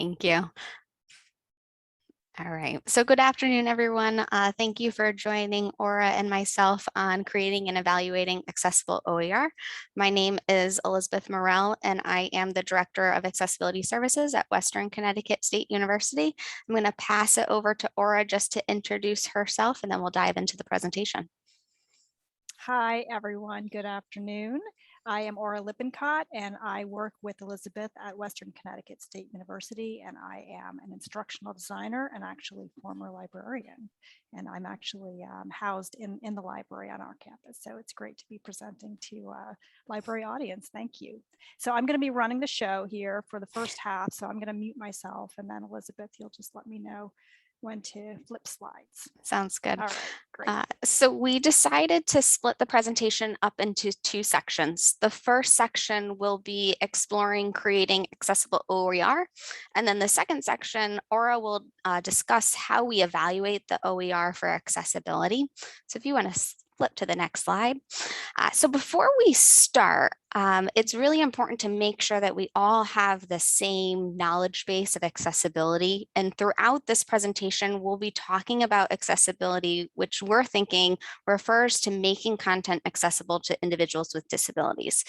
Thank you. All right, so good afternoon, everyone. Thank you for joining Aura and myself on creating and evaluating accessible OER. My name is Elizabeth Morell, and I am the Director of Accessibility Services at Western Connecticut State University. I'm going to pass it over to Aura just to introduce herself, and then we'll dive into the presentation. Hi, everyone. Good afternoon. I am Aura Lippincott, and I work with Elizabeth at Western Connecticut State University, and I am an instructional designer and actually former librarian. And I'm actually housed in the library on our campus. So it's great to be presenting to a library audience. Thank you. So I'm going to be running the show here for the first half. So I'm going to mute myself, and then Elizabeth, you'll just let me know when to flip slides. Sounds good. All right, great. So we decided to split the presentation up into two sections. The first section will be exploring creating accessible OER. And then the second section, Aura will discuss how we evaluate the OER for accessibility. So if you want to flip to the next slide. So before we start, it's really important to make sure that we all have the same knowledge base of accessibility. And throughout this presentation, we'll be talking about accessibility, which we're thinking refers to making content accessible to individuals with disabilities.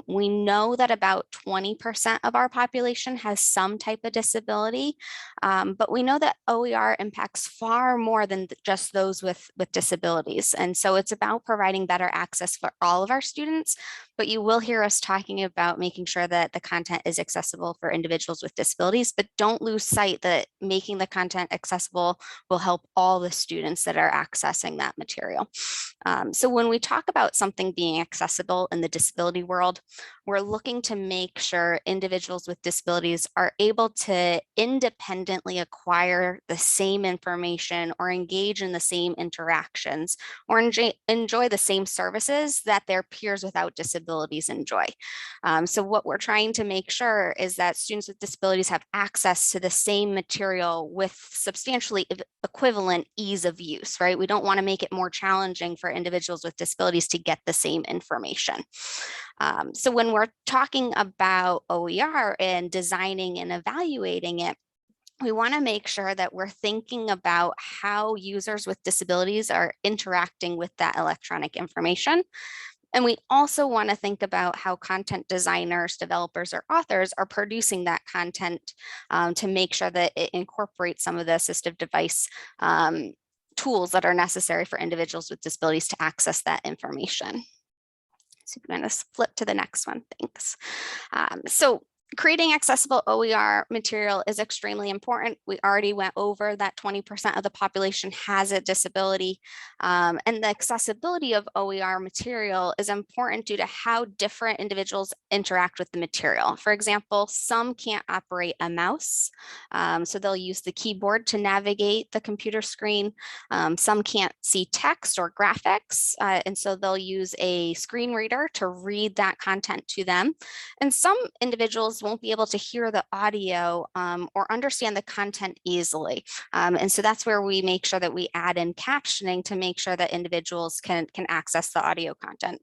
We know that about 20% of our population has some type of disability, but we know that OER impacts far more than just those with disabilities. And so it's about providing better access for all of our students, but you will hear us talking about making sure that the content is accessible for individuals with disabilities, but don't lose sight that making the content accessible will help all the students that are accessing that material. So when we talk about something being accessible in the disability world, we're looking to make sure individuals with disabilities are able to independently acquire the same information or engage in the same interactions or enjoy the same services that their peers without disabilities enjoy. So what we're trying to make sure is that students with disabilities have access to the same material with substantially equivalent ease of use, right? We don't want to make it more challenging for individuals with disabilities to get the same information. So when we're talking about OER and designing and evaluating it, we want to make sure that we're thinking about how users with disabilities are interacting with that electronic information. And we also want to think about how content designers, developers, or authors are producing that content to make sure that it incorporates some of the assistive device tools that are necessary for individuals with disabilities to access that information. So I'm going to flip to the next one. Thanks. So creating accessible OER material is extremely important. We already went over that 20% of the population has a disability, and the accessibility of OER material is important due to how different individuals interact with the material. For example, some can't operate a mouse, so they'll use the keyboard to navigate the computer screen. Some can't see text or graphics, and so they'll use a screen reader to read that content to them. And some individuals won't be able to hear the audio or understand the content easily. And so that's where we make sure that we add in captioning to make sure that individuals can access the audio content.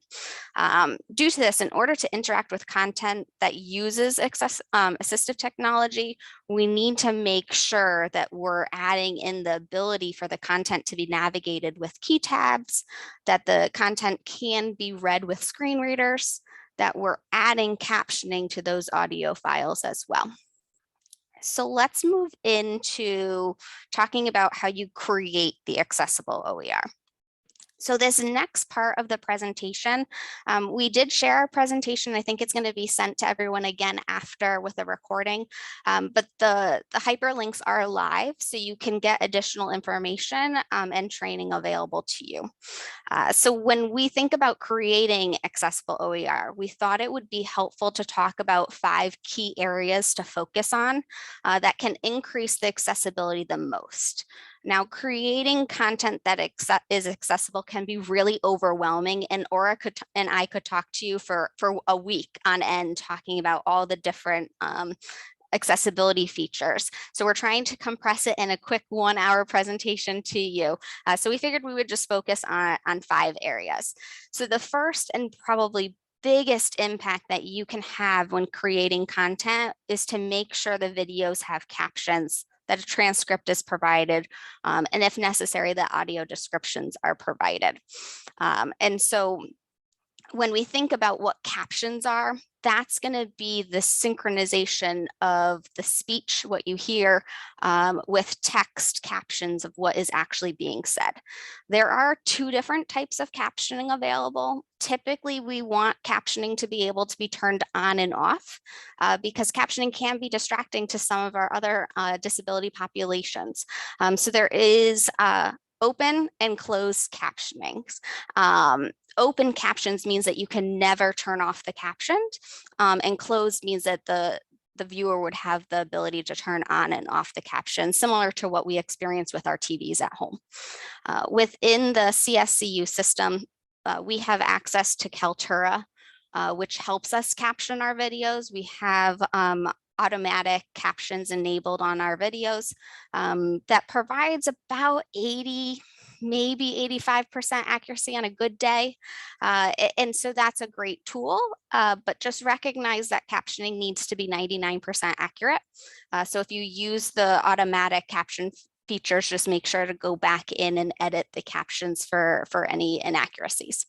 Due to this, in order to interact with content that uses assistive technology, we need to make sure that we're adding in the ability for the content to be navigated with key tabs, that the content can be read with screen readers, that we're adding captioning to those audio files as well. So let's move into talking about how you create the accessible OER. So this next part of the presentation, we did share our presentation. I think it's going to be sent to everyone again after with a recording, but the hyperlinks are live, so you can get additional information and training available to you. So when we think about creating accessible OER, we thought it would be helpful to talk about 5 key areas to focus on that can increase the accessibility the most. Now, creating content that is accessible can be really overwhelming, and Aura and I could talk to you for a week on end talking about all the different accessibility features. So we're trying to compress it in a quick 1-hour presentation to you. So we figured we would just focus on 5 areas. So the first and probably biggest impact that you can have when creating content is to make sure the videos have captions, that a transcript is provided, and if necessary, the audio descriptions are provided. And so when we think about what captions are, that's going to be the synchronization of the speech, what you hear, with text captions of what is actually being said. There are two different types of captioning available. Typically, we want captioning to be able to be turned on and off because captioning can be distracting to some of our other disability populations. So there is open and closed captionings. Open captions means that you can never turn off the caption, and closed means that the viewer would have the ability to turn on and off the caption, similar to what we experience with our TVs at home. Within the CSCU system, we have access to Kaltura, which helps us caption our videos. We have automatic captions enabled on our videos that provides about 80, maybe 85% accuracy on a good day. And so that's a great tool, but just recognize that captioning needs to be 99% accurate. So if you use the automatic caption features, just make sure to go back in and edit the captions for any inaccuracies.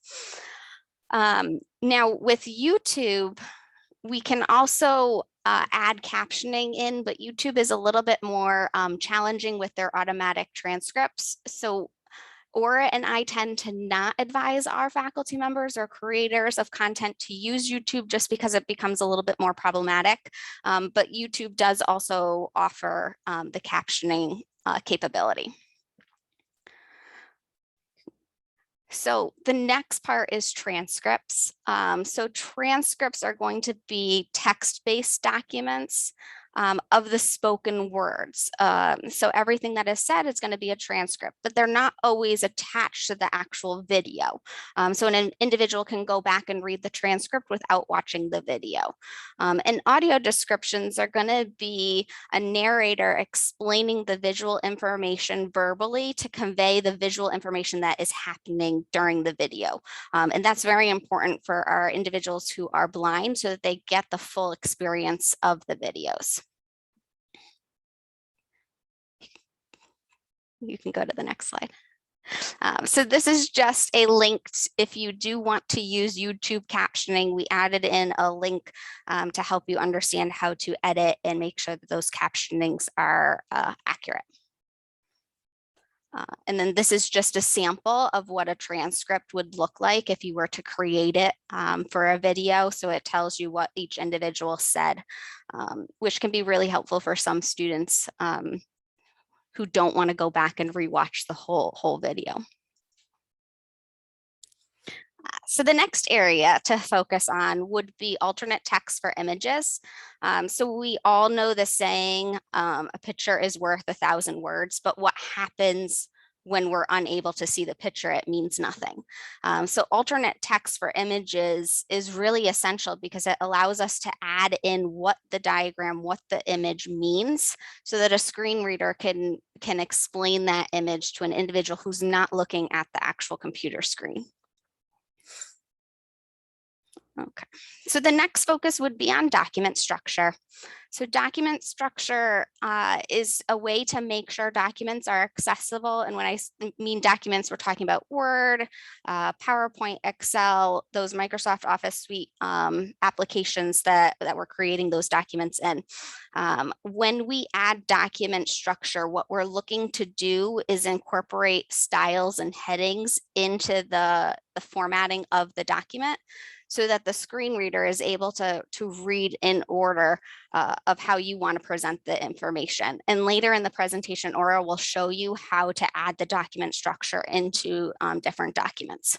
Now with YouTube, we can also add captioning in, but YouTube is a little bit more challenging with their automatic transcripts. So Aura and I tend to not advise our faculty members or creators of content to use YouTube just because it becomes a little bit more problematic. But YouTube does also offer the captioning capability. So the next part is transcripts. So transcripts are going to be text-based documents of the spoken words. So everything that is said is going to be a transcript, but they're not always attached to the actual video. So an individual can go back and read the transcript without watching the video. And audio descriptions are going to be a narrator explaining the visual information verbally to convey the visual information that is happening during the video. And that's very important for our individuals who are blind so that they get the full experience of the videos. You can go to the next slide. So this is just a link. If you do want to use YouTube captioning, we added in a link to help you understand how to edit and make sure that those captionings are accurate. And then this is just a sample of what a transcript would look like if you were to create it for a video. So it tells you what each individual said, which can be really helpful for some students who don't want to go back and rewatch the whole video. So the next area to focus on would be alternate text for images. So we all know the saying, a picture is worth 1,000 words, but what happens when we're unable to see the picture? It means nothing. So alternate text for images is really essential because it allows us to add in what the diagram, what the image means, so that a screen reader can explain that image to an individual who's not looking at the actual computer screen. Okay, so the next focus would be on document structure. So document structure is a way to make sure documents are accessible. And when I mean documents, we're talking about Word, PowerPoint, Excel, those Microsoft Office Suite applications that we're creating those documents in. When we add document structure, what we're looking to do is incorporate styles and headings into the formatting of the document, so that the screen reader is able to read in order of how you want to present the information. And later in the presentation, Aura will show you how to add the document structure into different documents.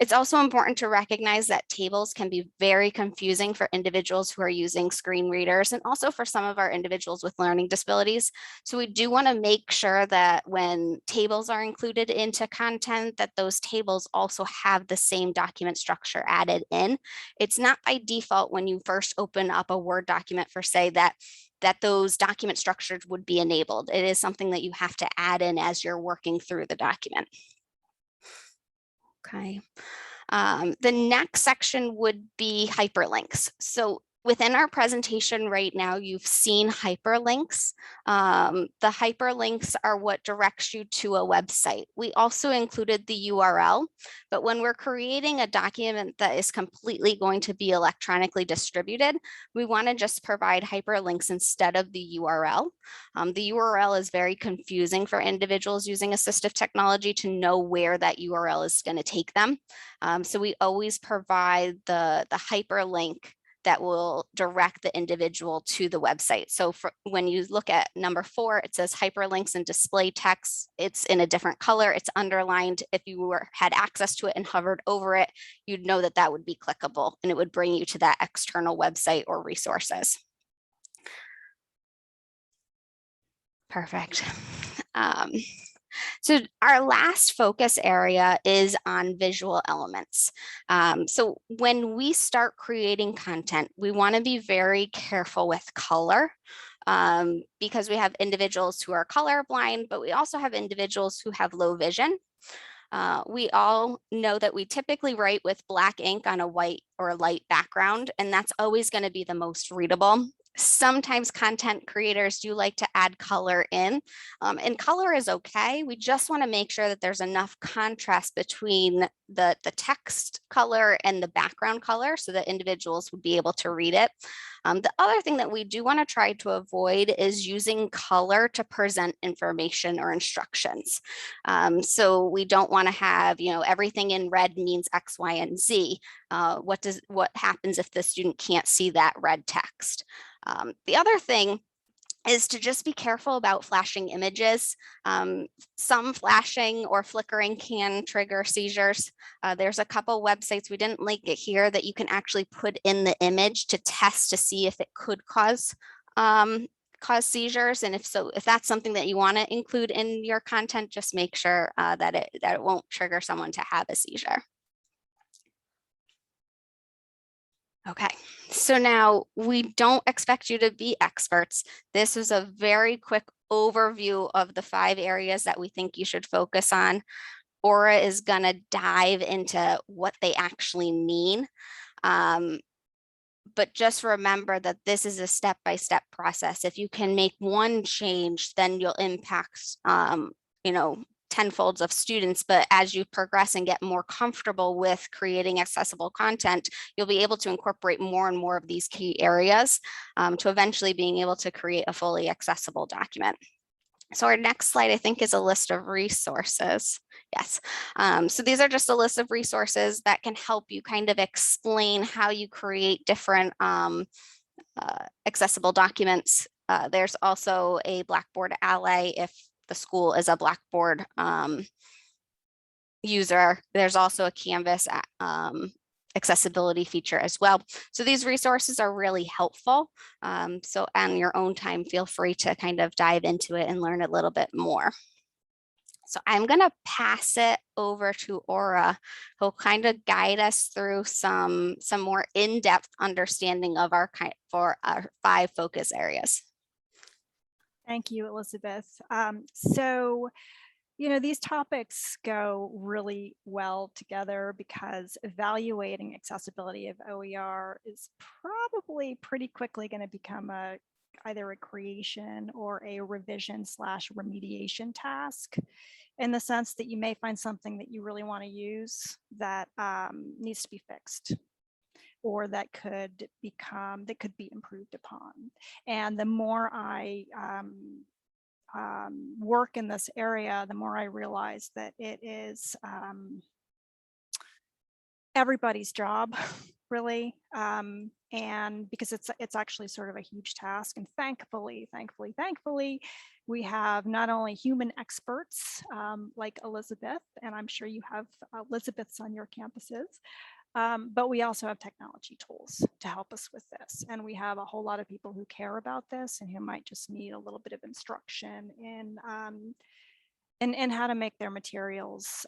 It's also important to recognize that tables can be very confusing for individuals who are using screen readers, and also for some of our individuals with learning disabilities. So we do want to make sure that when tables are included into content, that those tables also have the same document structure added in. It's not by default when you first open up a Word document for say that those document structures would be enabled. It is something that you have to add in as you're working through the document. Okay. The next section would be hyperlinks. So within our presentation right now, you've seen hyperlinks. The hyperlinks are what directs you to a website. We also included the URL, but when we're creating a document that is completely going to be electronically distributed, we want to just provide hyperlinks instead of the URL. The URL is very confusing for individuals using assistive technology to know where that URL is going to take them. So we always provide the hyperlink that will direct the individual to the website. So when you look at number 4, it says hyperlinks and display text. It's in a different color. It's underlined. If you had access to it and hovered over it, you'd know that that would be clickable and it would bring you to that external website or resources. Perfect. So our last focus area is on visual elements. So when we start creating content, we want to be very careful with color because we have individuals who are colorblind, but we also have individuals who have low vision. We all know that we typically write with black ink on a white or light background, and that's always going to be the most readable. Sometimes content creators do like to add color in, and color is okay. We just want to make sure that there's enough contrast between the text color and the background color so that individuals would be able to read it. The other thing that we do want to try to avoid is using color to present information or instructions. So we don't want to have, everything in red means X, Y, and Z. What happens if the student can't see that red text? The other thing is to just be careful about flashing images. Some flashing or flickering can trigger seizures. There's a couple websites, we didn't link it here, that you can actually put in the image to test to see if it could cause seizures. And if that's something that you want to include in your content, just make sure that it won't trigger someone to have a seizure. Okay, so now we don't expect you to be experts. This is a very quick overview of the 5 areas that we think you should focus on. Aura is going to dive into what they actually mean. But just remember that this is a step-by-step process. If you can make one change, then you'll impact, tenfolds of students, but as you progress and get more comfortable with creating accessible content, you'll be able to incorporate more and more of these key areas to eventually being able to create a fully accessible document. So our next slide, I think, is a list of resources. Yes, so these are just a list of resources that can help you kind of explain how you create different accessible documents. There's also a Blackboard Ally if the school is a Blackboard user. There's also a Canvas accessibility feature as well. So these resources are really helpful. So on your own time, feel free to kind of dive into it and learn a little bit more. So I'm going to pass it over to Aura, who'll kind of guide us through some more in-depth understanding of our 5 focus areas. Thank you, Elizabeth. These topics go really well together because evaluating accessibility of OER is probably pretty quickly going to become either a creation or a revision/remediation task, in the sense that you may find something that you really want to use that needs to be fixed, or that could be improved upon. And the more I work in this area, the more I realize that it is everybody's job, really, and because it's actually sort of a huge task. And thankfully, we have not only human experts like Elizabeth, and I'm sure you have Elizabeths on your campuses, but we also have technology tools to help us with this. And we have a whole lot of people who care about this and who might just need a little bit of instruction in how to make their materials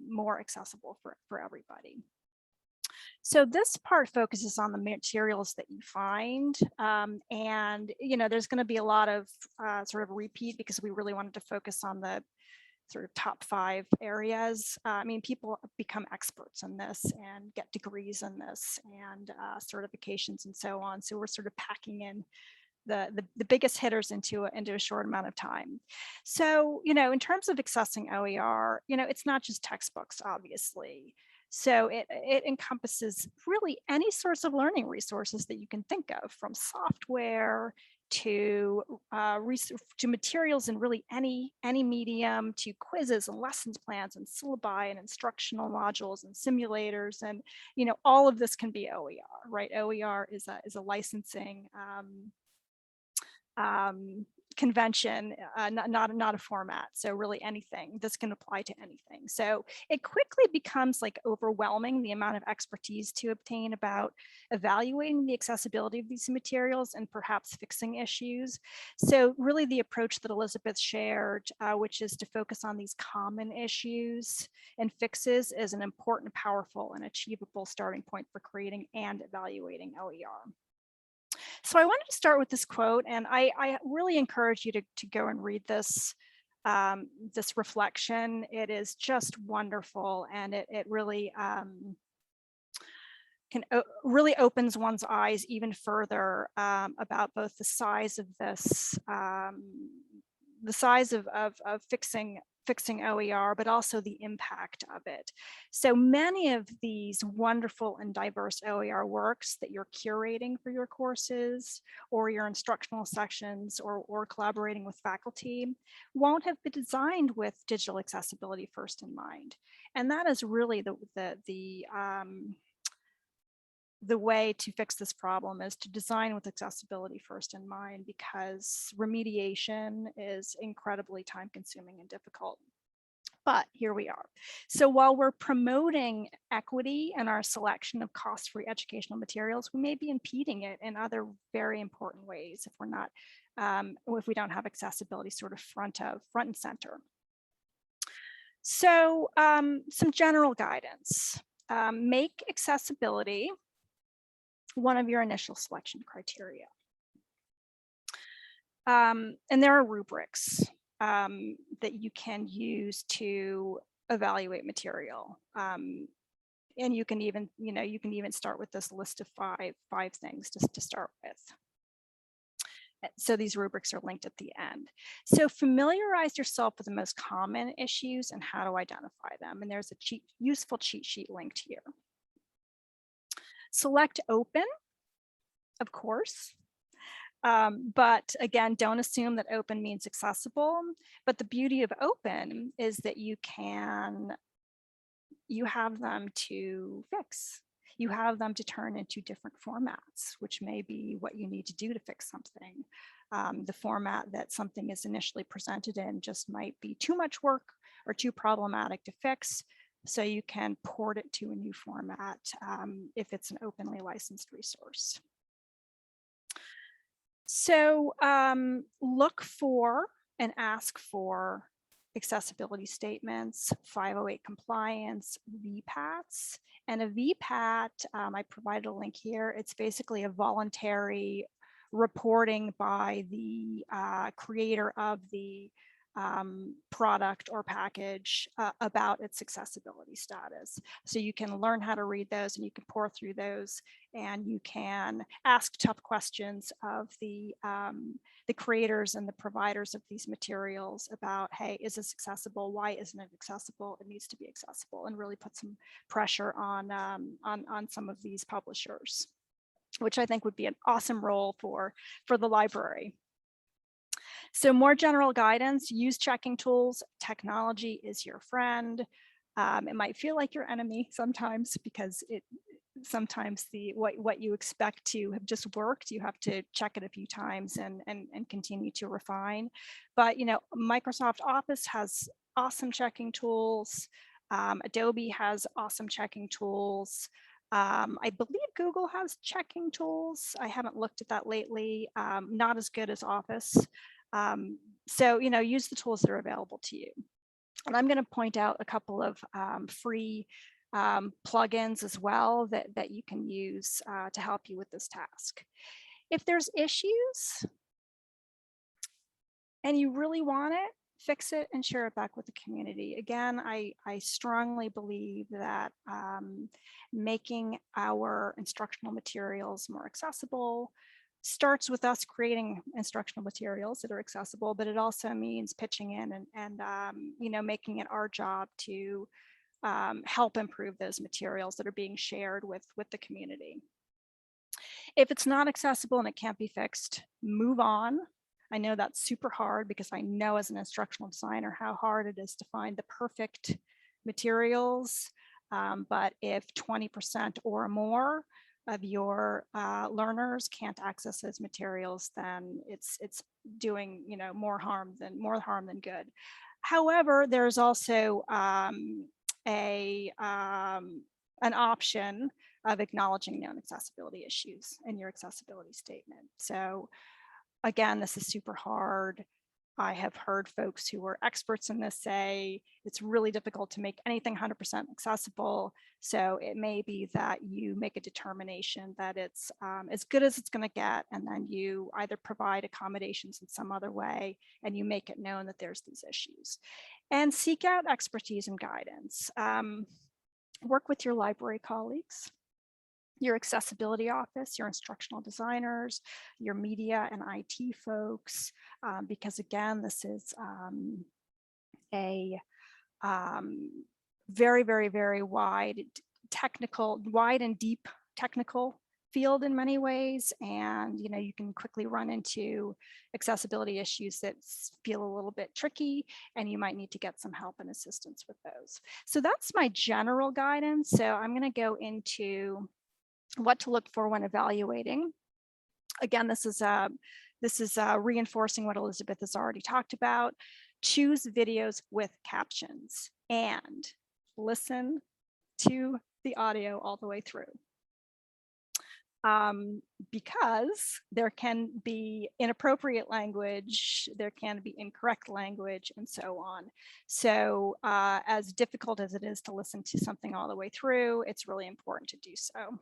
more accessible for everybody. So this part focuses on the materials that you find. And, there's going to be a lot of sort of repeat because we really wanted to focus on the sort of top 5 areas. I mean, people become experts in this and get degrees in this and certifications and so on. So we're sort of packing in the biggest hitters into a short amount of time. So, in terms of accessing OER, it's not just textbooks, obviously. So it encompasses really any sorts of learning resources that you can think of, from software to materials in really any medium, to quizzes and lessons plans and syllabi and instructional modules and simulators, and all of this can be OER, right? OER is a licensing convention, not a format. So really anything, this can apply to anything. So it quickly becomes like overwhelming, the amount of expertise to obtain about evaluating the accessibility of these materials and perhaps fixing issues. So really the approach that Elizabeth shared, which is to focus on these common issues and fixes, is an important, powerful, and achievable starting point for creating and evaluating OER. So I wanted to start with this quote, and I really encourage you to go and read this, this reflection. It is just wonderful, and it really really opens one's eyes even further about both the size of this, the size of fixing OER, but also the impact of it. So many of these wonderful and diverse OER works that you're curating for your courses or your instructional sections or collaborating with faculty won't have been designed with digital accessibility first in mind. And that is really the way to fix this problem, is to design with accessibility first in mind, because remediation is incredibly time consuming and difficult. But here we are. So while we're promoting equity in our selection of cost-free educational materials, we may be impeding it in other very important ways if we're not, if we don't have accessibility sort of front and center. So some general guidance. Make accessibility one of your initial selection criteria. And there are rubrics that you can use to evaluate material. And you can even, start with this list of five things just to start with. So these rubrics are linked at the end. So familiarize yourself with the most common issues and how to identify them. And there's a useful cheat sheet linked here. Select open, of course. But again, don't assume that open means accessible. But the beauty of open is that you have them to fix. You have them to turn into different formats, which may be what you need to do to fix something. The format that something is initially presented in just might be too much work or too problematic to fix. So you can port it to a new format if it's an openly licensed resource. So look for and ask for accessibility statements, 508 compliance, VPATs. And a VPAT, I provided a link here. It's basically a voluntary reporting by the creator of the product or package about its accessibility status. So you can learn how to read those, and you can pour through those, and you can ask tough questions of the creators and the providers of these materials about, hey, is this accessible? Why isn't it accessible? It needs to be accessible, and really put some pressure on some of these publishers, which I think would be an awesome role for the library. So more general guidance: use checking tools. Technology is your friend. It might feel like your enemy sometimes, because sometimes what you expect to have just worked, you have to check it a few times and continue to refine. But Microsoft Office has awesome checking tools. Adobe has awesome checking tools. I believe Google has checking tools. I haven't looked at that lately. Not as good as Office. So use the tools that are available to you. And I'm going to point out a couple of free plugins as well that you can use to help you with this task. If there's issues and you really want it, fix it and share it back with the community. Again, I strongly believe that making our instructional materials more accessible starts with us creating instructional materials that are accessible, but it also means pitching in and you know, making it our job to help improve those materials that are being shared with the community. If it's not accessible and it can't be fixed, move on. I know that's super hard because I know as an instructional designer how hard it is to find the perfect materials. But if 20% or more of your learners can't access those materials, then it's doing, you know, more harm than good. However, there's also an option of acknowledging known accessibility issues in your accessibility statement. So again, this is super hard. I have heard folks who are experts in this say it's really difficult to make anything 100% accessible. So it may be that you make a determination that it's as good as it's going to get, and then you either provide accommodations in some other way and you make it known that there's these issues. And seek out expertise and guidance. Work with your library colleagues, your accessibility office, your instructional designers, your media and IT folks, because again, this is a very, very, very wide and deep technical field in many ways. And, you know, you can quickly run into accessibility issues that feel a little bit tricky, and you might need to get some help and assistance with those. So that's my general guidance. So I'm going to go into what to look for when evaluating. Again, this is reinforcing what Elizabeth has already talked about. Choose videos with captions and listen to the audio all the way through. Because there can be inappropriate language, there can be incorrect language, and so on. So as difficult as it is to listen to something all the way through, it's really important to do so.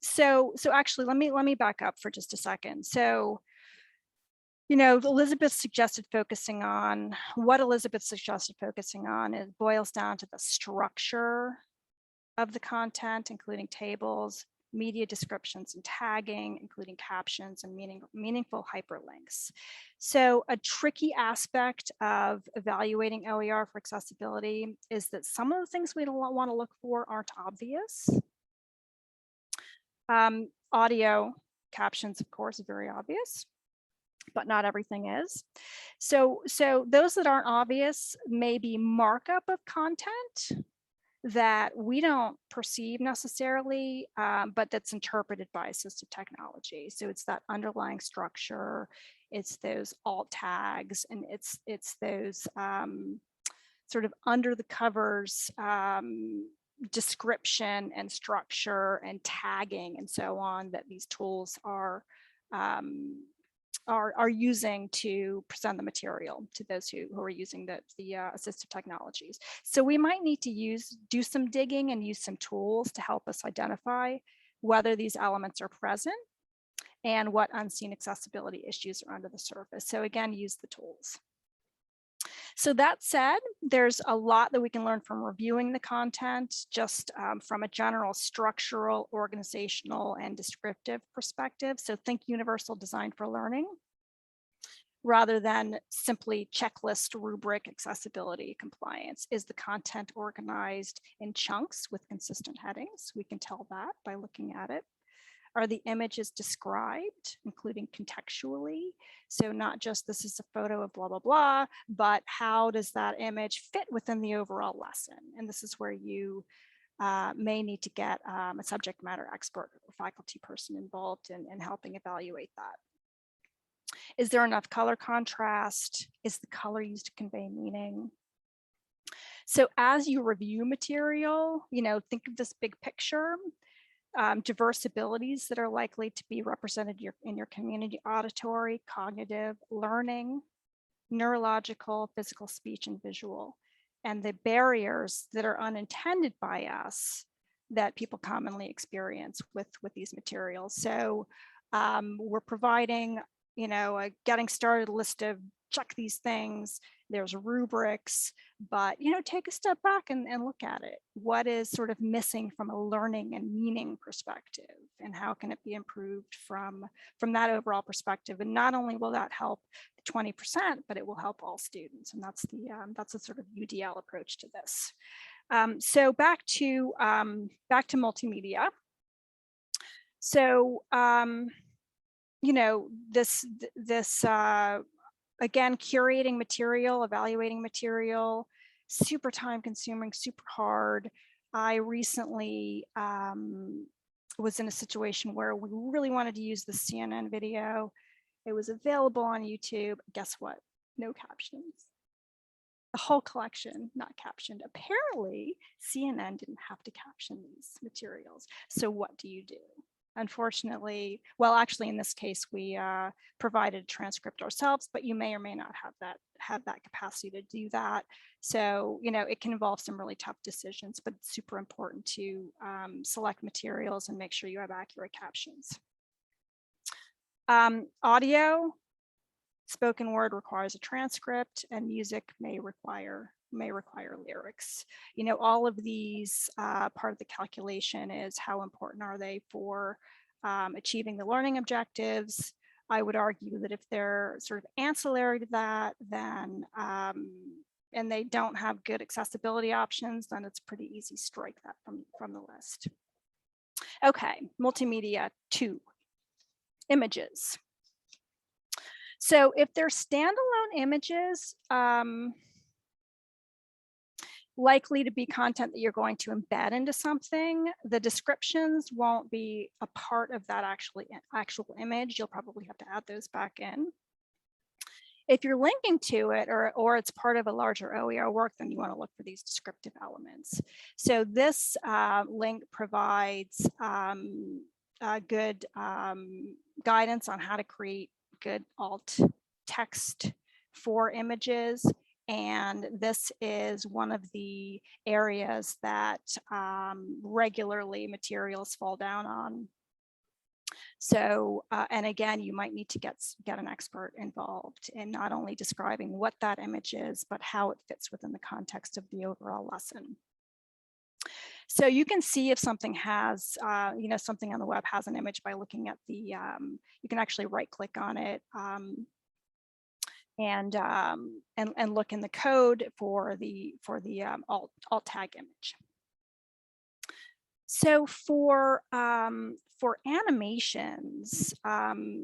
So actually, let me back up for just a second. So, you know, Elizabeth suggested focusing on it boils down to the structure of the content, including tables, media descriptions and tagging, including captions and meaningful hyperlinks. So a tricky aspect of evaluating OER for accessibility is that some of the things we want to look for aren't obvious. Audio captions, of course, are very obvious, but not everything is. So those that aren't obvious may be markup of content that we don't perceive necessarily, but that's interpreted by assistive technology. So it's that underlying structure, it's those alt tags, and it's those sort of under the covers description and structure and tagging and so on that these tools are using to present the material to those who are using the assistive technologies. So we might need to do some digging and use some tools to help us identify whether these elements are present and what unseen accessibility issues are under the surface. So again, use the tools. So that said, there's a lot that we can learn from reviewing the content, just from a general structural, organizational, and descriptive perspective. So think universal design for learning, rather than simply checklist, rubric, accessibility, compliance. Is the content organized in chunks with consistent headings? We can tell that by looking at it. Are the images described, including contextually? So not just this is a photo of blah, blah, blah, but how does that image fit within the overall lesson? And this is where you may need to get a subject matter expert or faculty person involved in helping evaluate that. Is there enough color contrast? Is the color used to convey meaning? So as you review material, you know, think of this big picture. Diverse abilities that are likely to be represented in your community: auditory, cognitive, learning, neurological, physical, speech, and visual, and the barriers that are unintended by us that people commonly experience with these materials. So we're providing, you know, a getting started list of check these things. There's rubrics, but take a step back and look at it. What is sort of missing from a learning and meaning perspective, and how can it be improved from that overall perspective? And not only will that help the 20%, but it will help all students. And that's the sort of UDL approach to this. So back to multimedia. So this again, curating material, evaluating material, super time consuming, super hard. I recently was in a situation where we really wanted to use the CNN video. It was available on YouTube. Guess what? No captions. The whole collection not captioned. Apparently, CNN didn't have to caption these materials. So what do you do? Unfortunately, well, actually, in this case, we provided a transcript ourselves, but you may or may not have that capacity to do that. So, it can involve some really tough decisions, but it's super important to select materials and make sure you have accurate captions. Audio, spoken word requires a transcript, and music may require lyrics. All of these, part of the calculation is how important are they for achieving the learning objectives. I would argue that if they're sort of ancillary to that, then and they don't have good accessibility options, then it's pretty easy to strike that from the list. Okay, multimedia 2, images. So if they're standalone images, likely to be content that you're going to embed into something, the descriptions won't be a part of that actual image. You'll probably have to add those back in. If you're linking to it or it's part of a larger OER work, then you want to look for these descriptive elements. So this link provides good guidance on how to create good alt text for images. And this is one of the areas that regularly materials fall down on. So, and again, you might need to get an expert involved in not only describing what that image is, but how it fits within the context of the overall lesson. So you can see if something has, something on the web has an image by looking at the, you can actually right click on it and look in the code for the alt tag image. So for animations,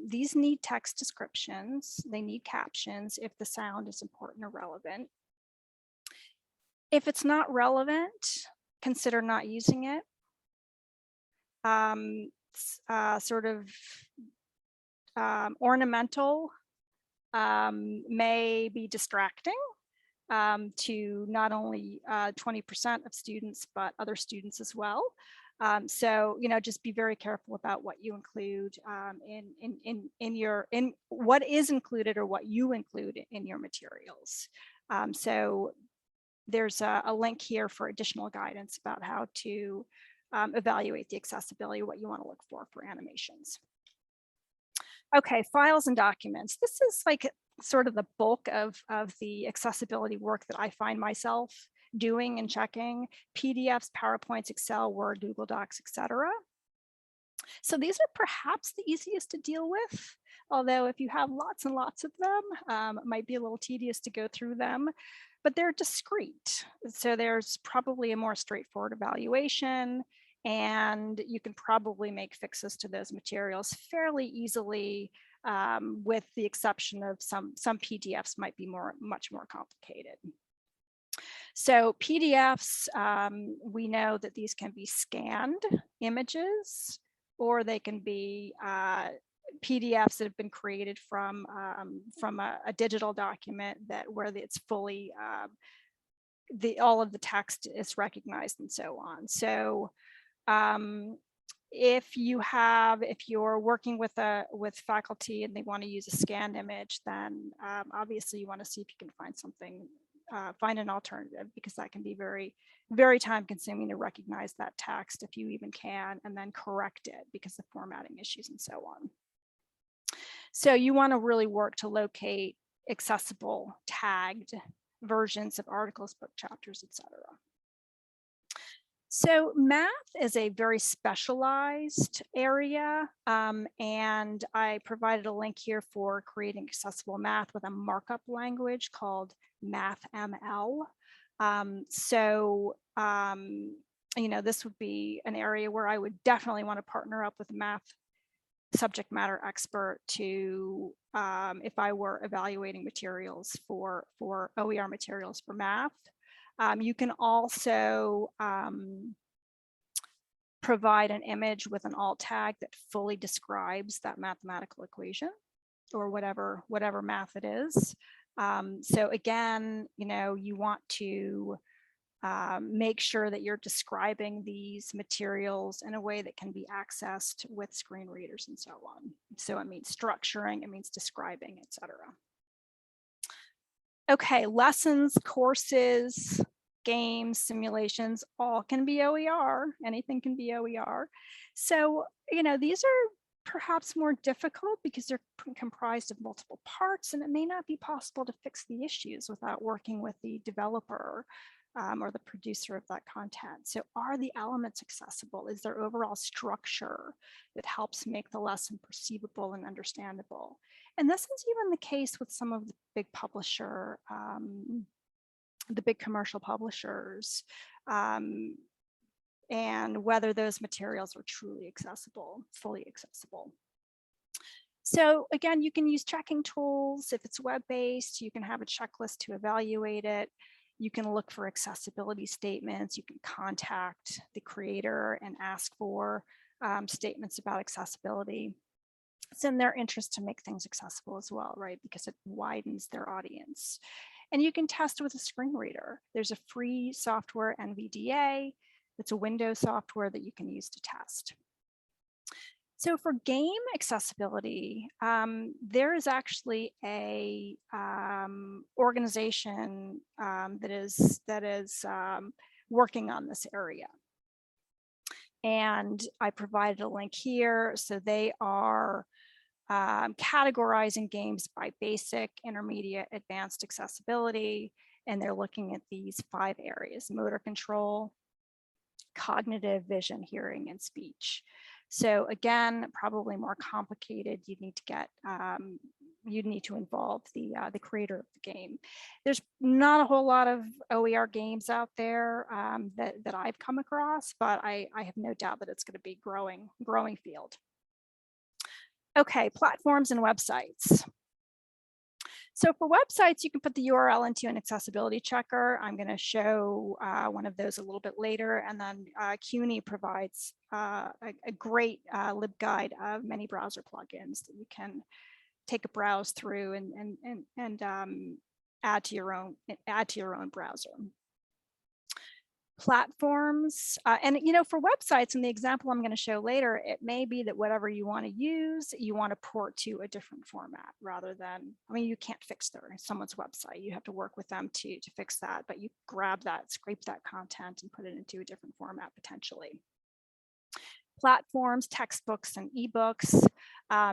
these need text descriptions. They need captions if the sound is important or relevant. If it's not relevant, consider not using it. Ornamental may be distracting to not only 20% of students, but other students as well. So, just be very careful about what you include in what is included or what you include in your materials. So there's a link here for additional guidance about how to evaluate the accessibility, what you want to look for animations. Okay, files and documents. This is like sort of the bulk of the accessibility work that I find myself doing and checking: PDFs, PowerPoints, Excel, Word, Google Docs, etc. So these are perhaps the easiest to deal with, although if you have lots and lots of them, it might be a little tedious to go through them, but they're discrete. So there's probably a more straightforward evaluation, and you can probably make fixes to those materials fairly easily, with the exception of some PDFs might be much more complicated. So PDFs, we know that these can be scanned images, or they can be PDFs that have been created from a digital document where it's fully all of the text is recognized and so on. So if you're working with faculty and they want to use a scanned image, then obviously you want to see if you can find an alternative, because that can be very, very time consuming to recognize that text, if you even can, and then correct it because of formatting issues and so on. So you want to really work to locate accessible tagged versions of articles, book chapters, etc. So math is a very specialized area, and I provided a link here for creating accessible math with a markup language called MathML. This would be an area where I would definitely want to partner up with a math subject matter expert to, if I were evaluating materials for OER materials for math. You can also provide an image with an alt tag that fully describes that mathematical equation or whatever math it is. So again, you want to make sure that you're describing these materials in a way that can be accessed with screen readers and so on. So it means structuring, it means describing, etc. Okay, lessons, courses, games, simulations, all can be OER. Anything can be OER. So, these are perhaps more difficult because they're comprised of multiple parts, and it may not be possible to fix the issues without working with the developer or the producer of that content. So are the elements accessible? Is there overall structure that helps make the lesson perceivable and understandable? And this is even the case with some of the big publisher, the big commercial publishers, and whether those materials are truly accessible, fully accessible. So again, you can use checking tools. If it's web-based, you can have a checklist to evaluate it. You can look for accessibility statements. You can contact the creator and ask for statements about accessibility. It's in their interest to make things accessible as well, right? Because it widens their audience. And you can test with a screen reader. There's a free software, NVDA. It's a Windows software that you can use to test. So for game accessibility, there is actually a organization that is working on this area. And I provided a link here. So they are categorizing games by basic, intermediate, advanced accessibility. And they're looking at these 5 areas: motor control, cognitive, vision, hearing, and speech. So again, probably more complicated. You'd need to involve the creator of the game. There's not a whole lot of OER games out there that I've come across, but I have no doubt that it's going to be growing field. Okay, platforms and websites. So for websites, you can put the URL into an accessibility checker. I'm going to show one of those a little bit later. And then CUNY provides a great libguide of many browser plugins that you can take a browse through and add to your own browser. Platforms, and for websites, in the example I'm going to show later, it may be that whatever you want to use, you want to port to a different format rather than, you can't fix someone's website. You have to work with them to fix that, but you grab that, scrape that content and put it into a different format potentially. Platforms, textbooks, and ebooks.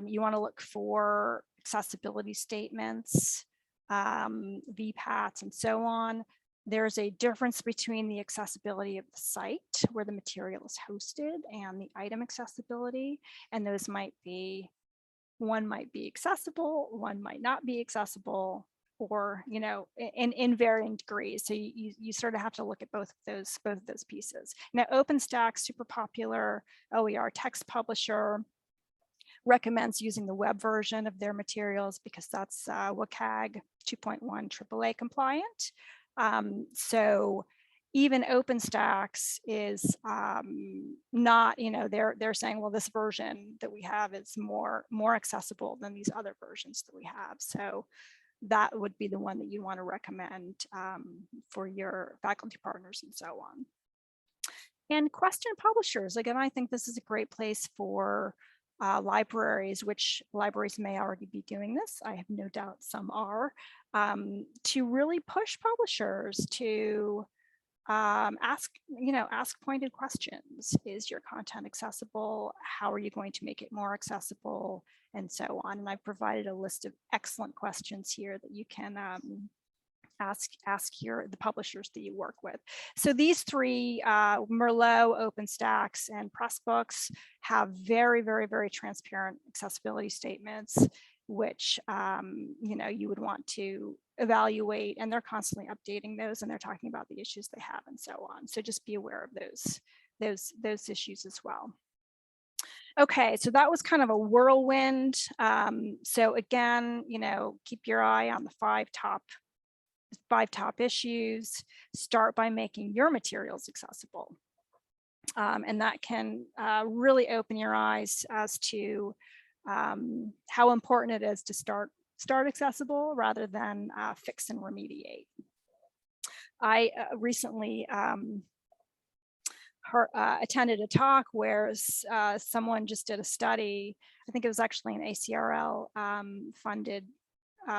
You want to look for accessibility statements, VPATs, and so on. There's a difference between the accessibility of the site where the material is hosted and the item accessibility. And those one might be accessible, one might not be accessible, or in varying degrees. So you sort of have to look at both of those pieces. Now, OpenStack, super popular OER text publisher, recommends using the web version of their materials because that's WCAG 2.1 AAA compliant. So even OpenStax is not, they're saying, well, this version that we have is more accessible than these other versions that we have. So that would be the one that you want to recommend for your faculty partners and so on. And question publishers, again, I think this is a great place for libraries, which libraries may already be doing this. I have no doubt some are, to really push publishers to ask pointed questions. Is your content accessible? How are you going to make it more accessible? and so on. And I've provided a list of excellent questions here that you can ask the publishers that you work with. So these three, Merlot, OpenStax, and Pressbooks, have very, very, very transparent accessibility statements, which you would want to evaluate, and they're constantly updating those, and they're talking about the issues they have and so on. So just be aware of those issues as well. Okay, so that was kind of a whirlwind. So again, keep your eye on the five top issues. Start by making your materials accessible. And that can really open your eyes as to how important it is to start accessible rather than fix and remediate. I recently attended a talk where someone just did a study. I think it was actually an ACRL funded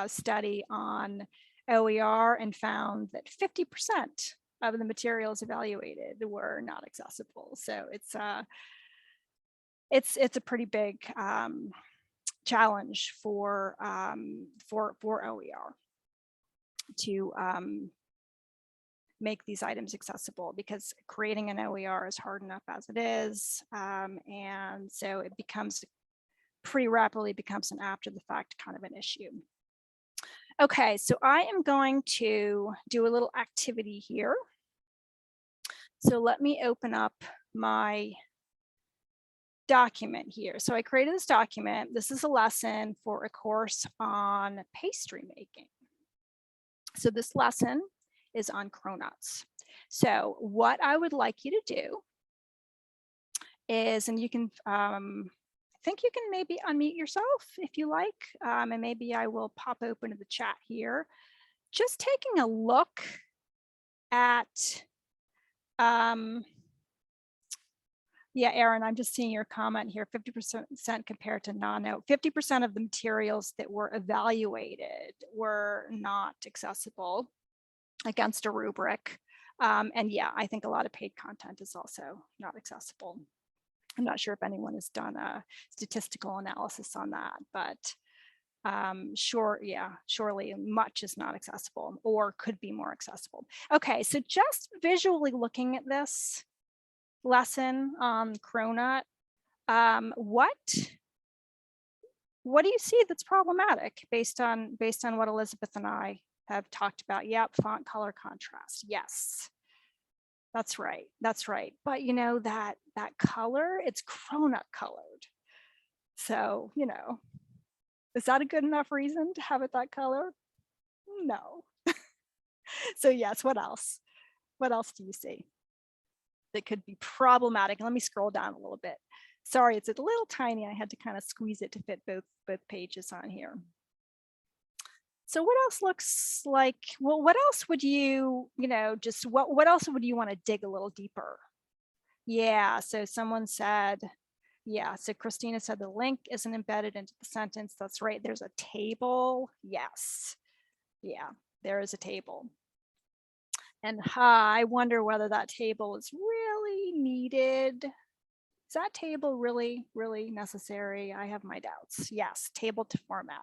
study on OER, and found that 50% of the materials evaluated were not accessible. So it's a pretty big challenge for OER to make these items accessible, because creating an OER is hard enough as it is, and so it pretty rapidly becomes an after the fact kind of an issue. Okay, so I am going to do a little activity here. So let me open up my document here. So I created this document. This is a lesson for a course on pastry making. So this lesson is on cronuts. So what I would like you to do is, and you can, I think you can maybe unmute yourself if you like, and maybe I will pop open to the chat here. Just taking a look at, yeah, Aaron, I'm just seeing your comment here, 50% compared to non-no. 50% of the materials that were evaluated were not accessible against a rubric. And yeah, I think a lot of paid content is also not accessible. I'm not sure if anyone has done a statistical analysis on that, but surely much is not accessible or could be more accessible. Okay, so just visually looking at this lesson on Cronut, what do you see that's problematic based on what Elizabeth and I have talked about? Yep, font color contrast. Yes. That's right. That's right. But that color, it's cronut colored. So, is that a good enough reason to have it that color? No. So yes, what else? What else do you see that could be problematic? Let me scroll down a little bit. Sorry, it's a little tiny. I had to kind of squeeze it to fit both pages on here. So what else looks like, well, what else would you, just what else would you want to dig a little deeper? Yeah, so someone said, yeah, so Christina said the link isn't embedded into the sentence. That's right, there's a table. Yes, yeah, there is a table. And I wonder whether that table is really needed. Is that table really, really necessary? I have my doubts. Yes, table to format.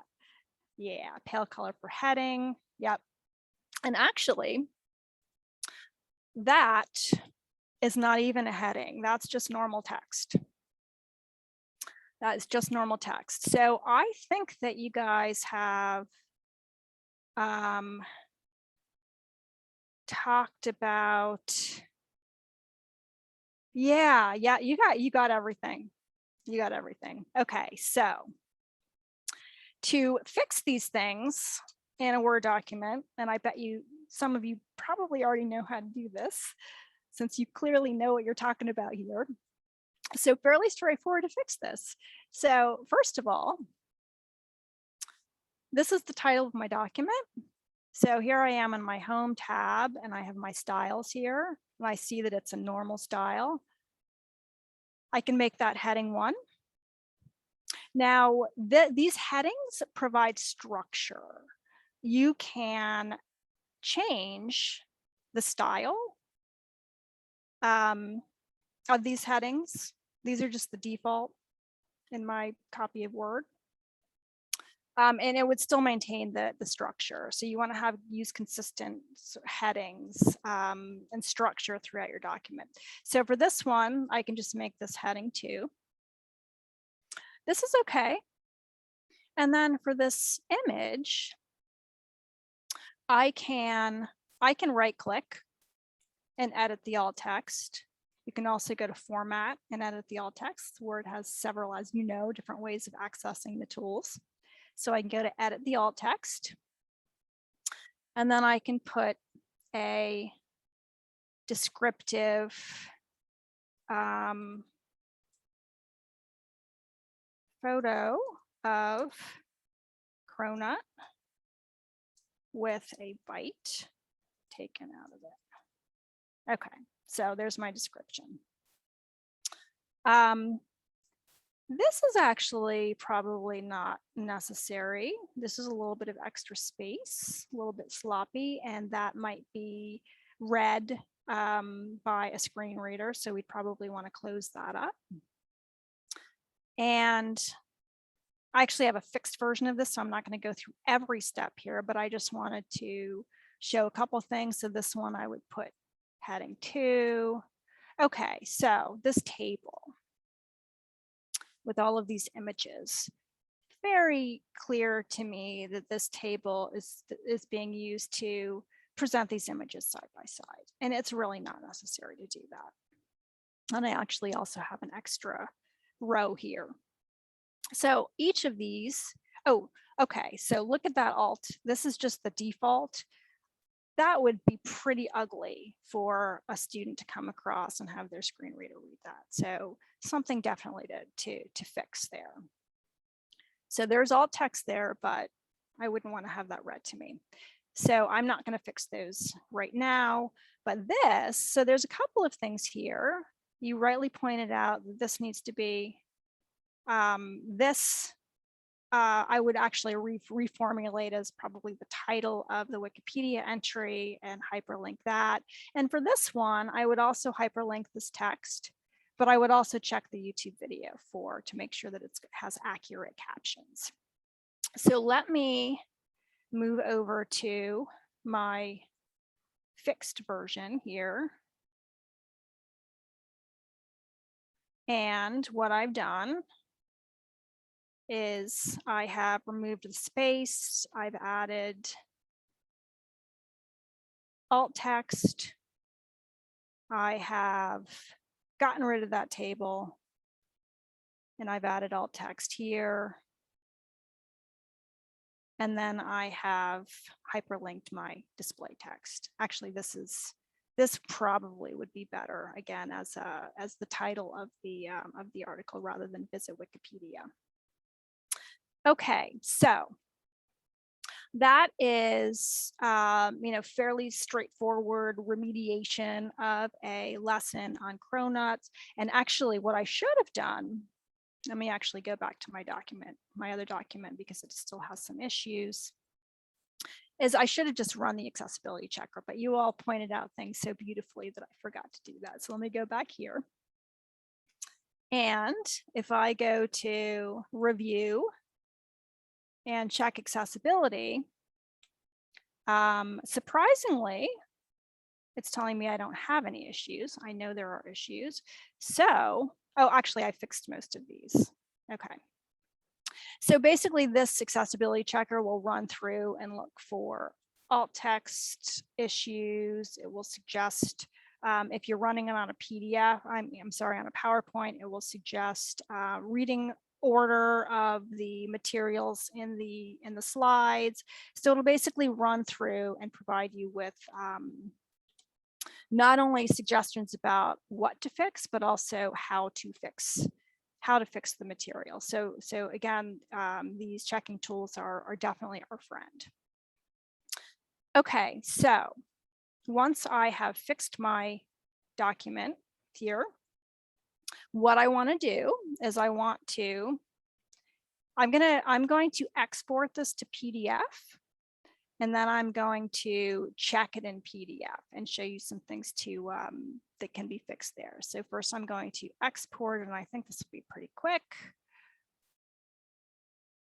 Yeah, pale color for heading. Yep. And actually, that is not even a heading. That's just normal text. That is just normal text. So I think that you guys have talked about, yeah, you got everything. You got everything. Okay, so to fix these things in a Word document, and I bet some of you probably already know how to do this, since you clearly know what you're talking about here. So fairly straightforward to fix this. So first of all, this is the title of my document. So here I am in my home tab, and I have my styles here, and I see that it's a normal style. I can make that heading 1. Now, these headings provide structure. You can change the style of these headings. These are just the default in my copy of Word. And it would still maintain the structure. So you want to use consistent headings and structure throughout your document. So for this one, I can just make this heading 2. This is okay. And then for this image, I can right click and edit the alt text. You can also go to format and edit the alt text. Word has several, as you know, different ways of accessing the tools. So I can go to edit the alt text. And then I can put a descriptive photo of cronut with a bite taken out of it. Okay, so there's my description. This is actually probably not necessary. This is a little bit of extra space, a little bit sloppy, and that might be read by a screen reader. So we'd probably want to close that up. And I actually have a fixed version of this, so I'm not going to go through every step here, but I just wanted to show a couple things. So this one I would put heading 2. Okay, so this table with all of these images, very clear to me that this table is being used to present these images side by side, and it's really not necessary to do that. And I actually also have an extra row here. So each of these, oh, okay, so look at that alt. This is just the default. That would be pretty ugly for a student to come across and have their screen reader read that. So something definitely to fix there. So there's alt text there, but I wouldn't want to have that read to me. So I'm not going to fix those right now, but this, so there's a couple of things here. You rightly pointed out that this needs to be I would actually reformulate as probably the title of the Wikipedia entry and hyperlink that. And for this one, I would also hyperlink this text, but I would also check the YouTube video to make sure that it has accurate captions. So let me move over to my fixed version here. And what I've done is I have removed the space, I've added alt text, I have gotten rid of that table, and I've added alt text here. And then I have hyperlinked my display text. Actually, this probably would be better again as the title of the article rather than visit Wikipedia. Okay, so that is fairly straightforward remediation of a lesson on cronuts. And actually, what I should have done, let me actually go back to my document, my other document, because it still has some issues, is I should have just run the accessibility checker, but you all pointed out things so beautifully that I forgot to do that. So let me go back here. And if I go to review and check accessibility, surprisingly, it's telling me I don't have any issues. I know there are issues. So, oh, actually I fixed most of these. Okay. So basically this accessibility checker will run through and look for alt text issues. It will suggest if you're running it on a PDF, I'm sorry, on a PowerPoint, it will suggest reading order of the materials in the slides. So it'll basically run through and provide you with not only suggestions about what to fix, but also how to fix the material. So again, these checking tools are definitely our friend. Okay, so once I have fixed my document here, what I want to do is I'm going to export this to PDF, and then I'm going to check it in PDF and show you some things that can be fixed there. So first I'm going to export, and I think this will be pretty quick.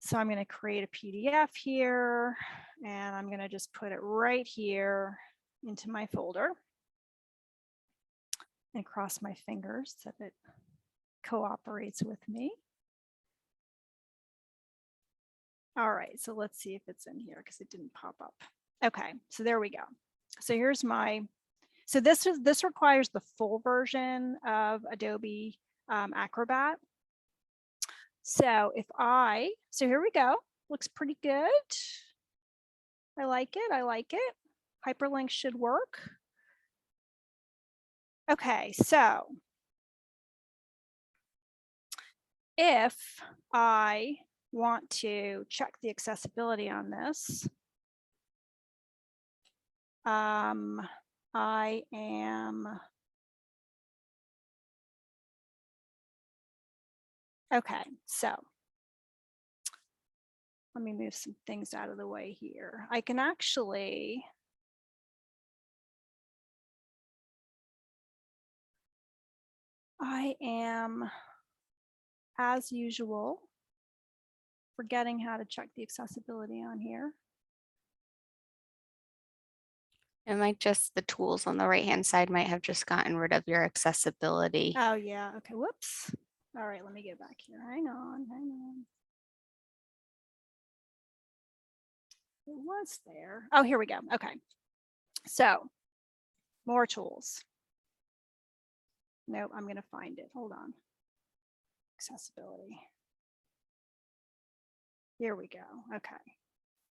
So I'm going to create a PDF here, and I'm going to just put it right here into my folder and cross my fingers so that it cooperates with me. All right, so let's see if it's in here because it didn't pop up. Okay, so there we go. So here's my, so this requires the full version of Adobe Acrobat. So if so here we go. Looks pretty good. I like it. I like it. Hyperlinks should work. Okay, so if I want to check the accessibility on this, I am, okay, so let me move some things out of the way here. I can actually, I am, as usual, forgetting how to check the accessibility on here. It might just, the tools on the right-hand side might have just gotten rid of your accessibility. Oh yeah, okay, whoops. All right, let me get back here. Hang on, hang on. It was there. Oh, here we go. Okay. So more tools. Nope, I'm going to find it. Hold on. Accessibility. Here we go. Okay.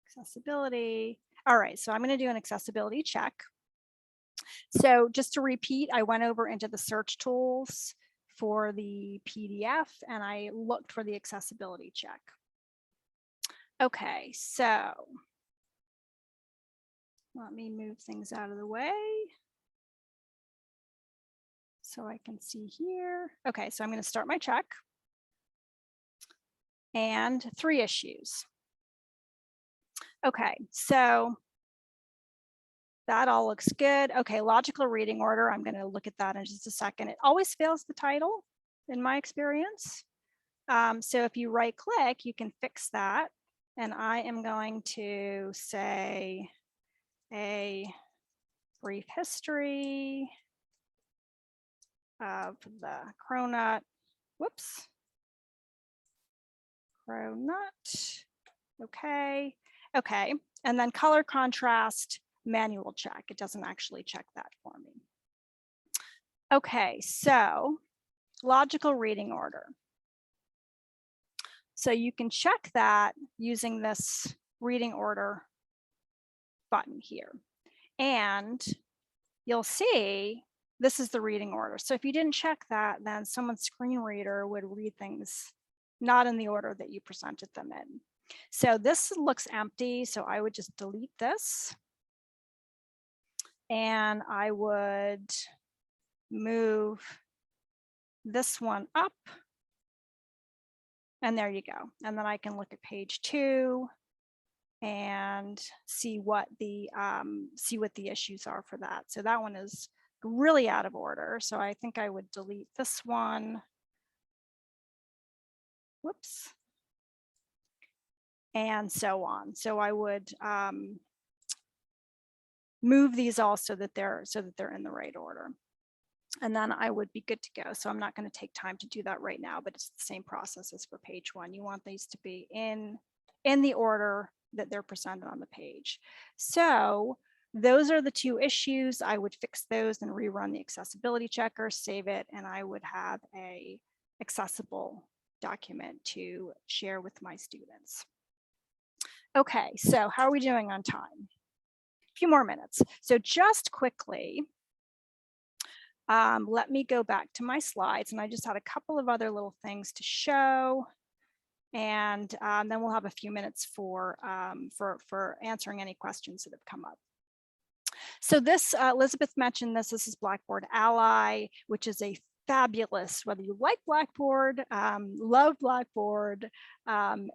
Accessibility. All right, so I'm going to do an accessibility check. So just to repeat, I went over into the search tools for the PDF and I looked for the accessibility check. Okay, so let me move things out of the way so I can see here. Okay, so I'm going to start my check. And 3 issues. Okay, so that all looks good. Okay, logical reading order. I'm going to look at that in just a second. It always fails the title in my experience. So if you right click, you can fix that. And I am going to say a brief history of the cronut. Whoops. Cronut. Okay. Okay. And then color contrast manual check. It doesn't actually check that for me. Okay, so logical reading order. So you can check that using this reading order button here. And you'll see this is the reading order. So if you didn't check that, then someone's screen reader would read things not in the order that you presented them in. So this looks empty, so I would just delete this. And I would move this one up. And there you go. And then I can look at page 2 and see what the issues are for that. So that one is really out of order. So I think I would delete this one. Whoops. And so on. So I would move these all so that they're in the right order. And then I would be good to go. So I'm not going to take time to do that right now, but it's the same process as for page 1. You want these to be in the order that they're presented on the page. So those are the 2 issues. I would fix those and rerun the accessibility checker, save it, and I would have a accessible document to share with my students. Okay, so how are we doing on time? A few more minutes. So just quickly, let me go back to my slides, and I just had a couple of other little things to show, and then we'll have a few minutes for answering any questions that have come up. So this, Elizabeth mentioned this is Blackboard Ally, which is a fabulous, whether you like Blackboard, love Blackboard,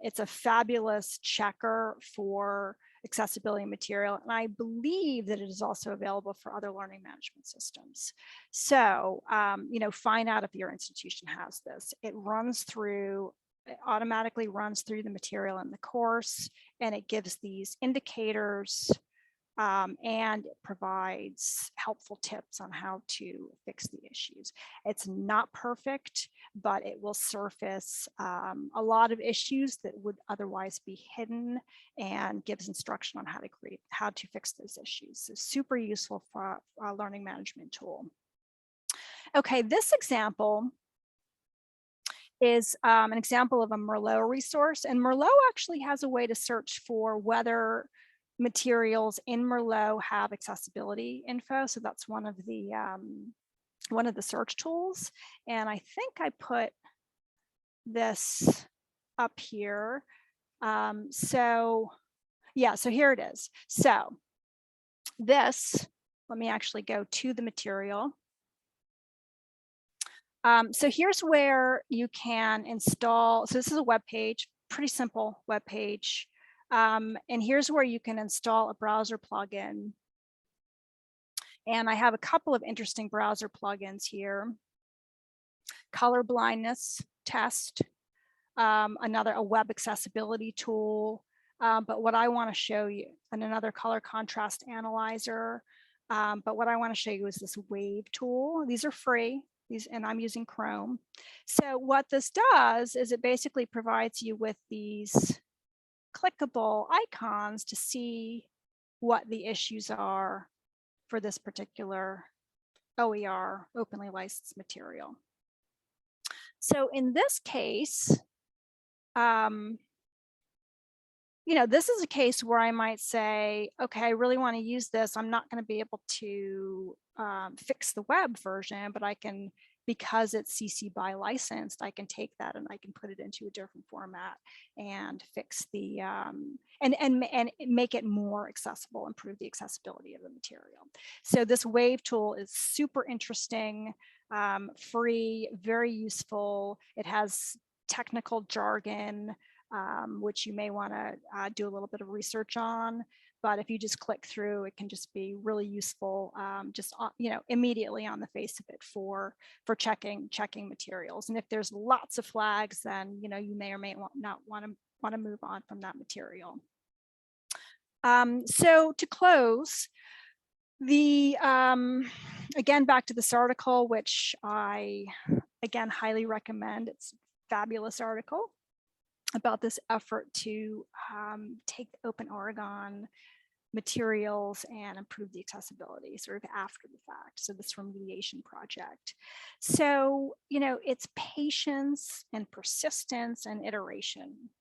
it's a fabulous checker for accessibility material. And I believe that it is also available for other learning management systems. So, you know, find out if your institution has this. It runs through it automatically runs through the material in the course, and it gives these indicators, and it provides helpful tips on how to fix the issues. It's not perfect, but it will surface a lot of issues that would otherwise be hidden, and gives instruction on how to fix those issues. So super useful for a learning management tool. Okay, this example is an example of a Merlot resource, and Merlot actually has a way to search for whether materials in Merlot have accessibility info. So that's one of the search tools. And I think I put this up here. So yeah, so here it is. So this, let me actually go to the material. So here's where you can install. So this is a web page, pretty simple web page. And here's where you can install a browser plugin. And I have a couple of interesting browser plugins here. Color blindness test, a web accessibility tool. But what I want to show you, and another color contrast analyzer. But what I want to show you is this wave tool. These are free. And I'm using Chrome. So what this does is it basically provides you with these clickable icons to see what the issues are for this particular OER, openly licensed material. So in this case, this is a case where I might say, okay, I really want to use this. I'm not going to be able to fix the web version, but I can, because it's CC BY licensed, I can take that and I can put it into a different format and fix the and make it more accessible, improve the accessibility of the material. So this wave tool is super interesting, free, very useful. It has technical jargon, which you may want to do a little bit of research on. But if you just click through, it can just be really useful, just immediately on the face of it for checking materials. And if there's lots of flags, then you may or may not want to move on from that material. So to close, again, back to this article, which I again highly recommend. It's a fabulous article about this effort to take Open Oregon materials and improve the accessibility sort of after the fact. So this remediation project. So, it's patience and persistence and iteration.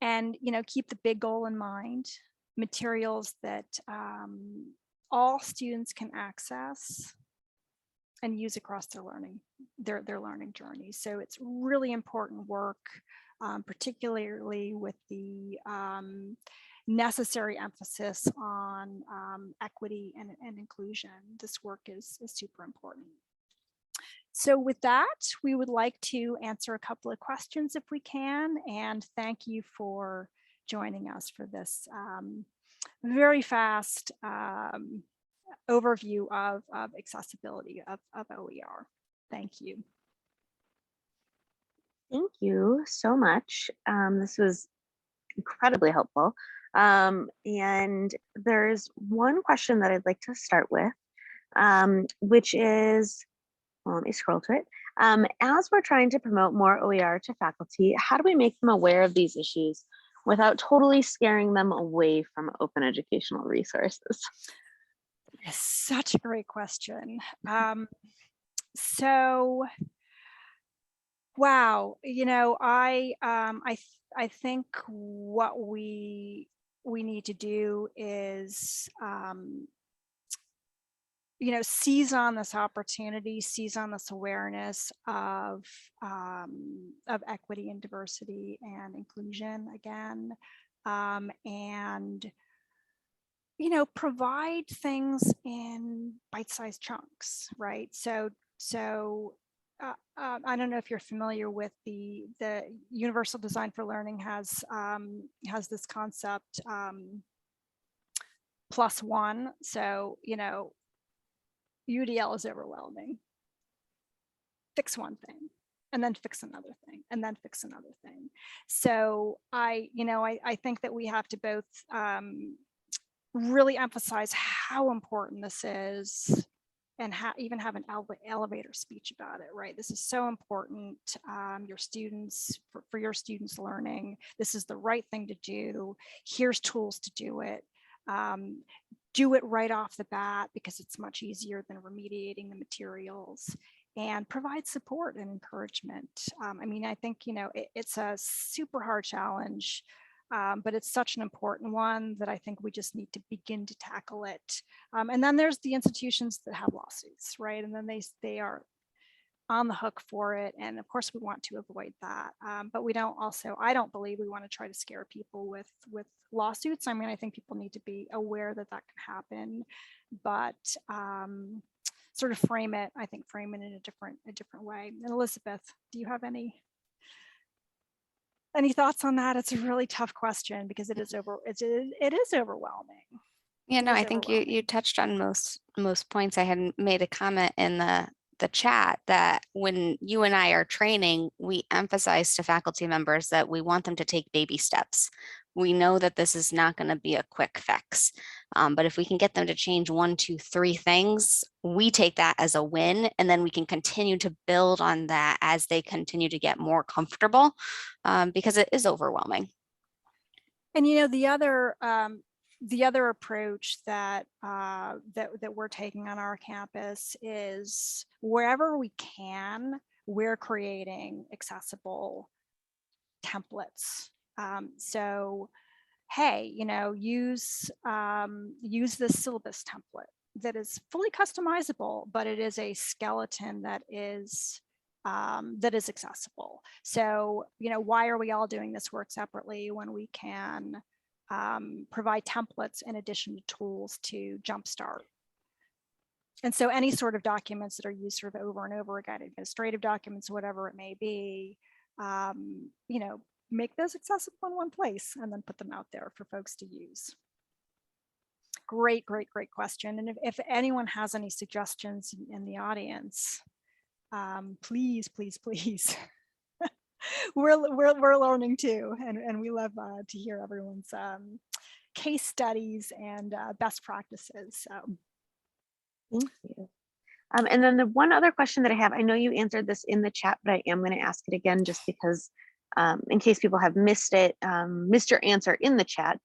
And, keep the big goal in mind, materials that all students can access and use across their learning journey. So it's really important work, particularly with the necessary emphasis on equity and inclusion. This work is super important. So with that, we would like to answer a couple of questions if we can, and thank you for joining us for this very fast overview of accessibility of OER. Thank you. Thank you so much. This was incredibly helpful. And there's one question that I'd like to start with, which is, well, let me scroll to it. As we're trying to promote more OER to faculty, how do we make them aware of these issues without totally scaring them away from open educational resources? Such a great question. So, wow, I think what we need to do is seize on this opportunity, seize on this awareness of equity and diversity and inclusion again, and provide things in bite-sized chunks, right? So I don't know if you're familiar with the Universal Design for Learning has this concept +1. So UDL is overwhelming. Fix one thing, and then fix another thing, and then fix another thing. So I think that we have to both really emphasize how important this is, and even have an elevator speech about it, right? This is so important. Your students, for your students' learning, this is the right thing to do. Here's tools to do it. Do it right off the bat because it's much easier than remediating the materials, and provide support and encouragement. I mean, I think, it's a super hard challenge, but it's such an important one that I think we just need to begin to tackle it. And then there's the institutions that have lawsuits, right? And then they are on the hook for it. And of course we want to avoid that. But I don't believe we want to try to scare people with lawsuits. I mean, I think people need to be aware that that can happen, but sort of frame it in a different way. And Elizabeth, do you have any thoughts on that? It's a really tough question because it is overwhelming. Yeah, no, I think you touched on most points. I had made a comment in the chat that when you and I are training, we emphasize to faculty members that we want them to take baby steps. We know that this is not going to be a quick fix, but if we can get them to change 1, 2, 3 things, we take that as a win, and then we can continue to build on that as they continue to get more comfortable, because it is overwhelming. And the other approach that we're taking on our campus is wherever we can, we're creating accessible templates. So, hey, use this syllabus template that is fully customizable, but it is a skeleton that is accessible. So, why are we all doing this work separately when we can provide templates in addition to tools to jumpstart? And so any sort of documents that are used sort of over and over again, administrative documents, whatever it may be, make those accessible in one place and then put them out there for folks to use. Great question. And if anyone has any suggestions in the audience, please. we're learning too, and we love to hear everyone's case studies and best practices. So thank you. And then the one other question that I have, I know you answered this in the chat, but I am going to ask it again just because in case people have missed your answer in the chat,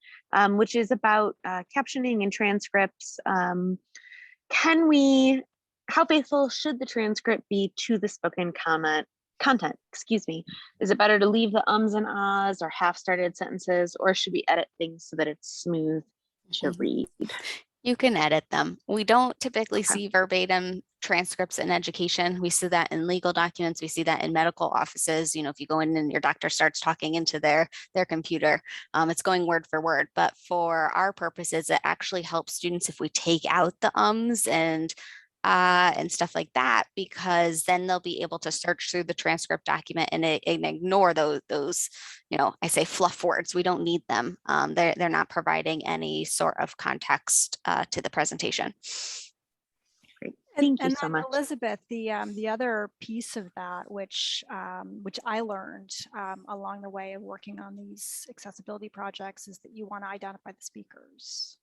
which is about captioning and transcripts. How faithful should the transcript be to the spoken content? Excuse me. Is it better to leave the ums and ahs or half-started sentences, or should we edit things so that it's smooth to read? You can edit them. We don't typically see verbatim transcripts in education. We see that in legal documents. We see that in medical offices. If you go in and your doctor starts talking into their computer, it's going word for word. But for our purposes, it actually helps students if we take out the ums and stuff like that, because then they'll be able to search through the transcript document and ignore those I say fluff words. We don't need them. They're not providing any sort of context to the presentation. Great. Thank you so much, Elizabeth. The other piece of that, which I learned along the way of working on these accessibility projects, is that you want to identify the speakers.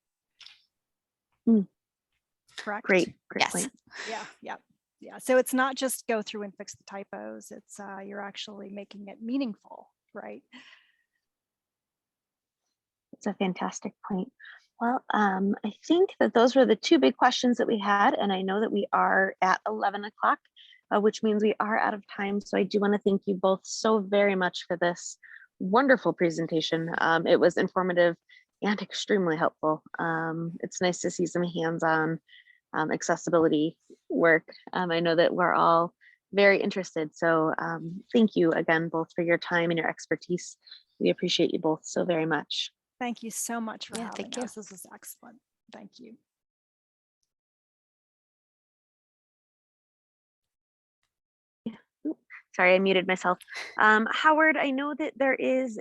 Correct? Great yes. point. Yeah. So it's not just go through and fix the typos. It's you're actually making it meaningful, right? It's a fantastic point. Well, I think that those were the 2 big questions that we had, and I know that we are at 11 o'clock, which means we are out of time. So I do want to thank you both so very much for this wonderful presentation. It was informative and extremely helpful. It's nice to see some hands-on accessibility work. I know that we're all very interested. So thank you again, both for your time and your expertise. We appreciate you both so very much. Thank you so much for having us. This was excellent. Thank you. Sorry, I muted myself. Howard, I know that there is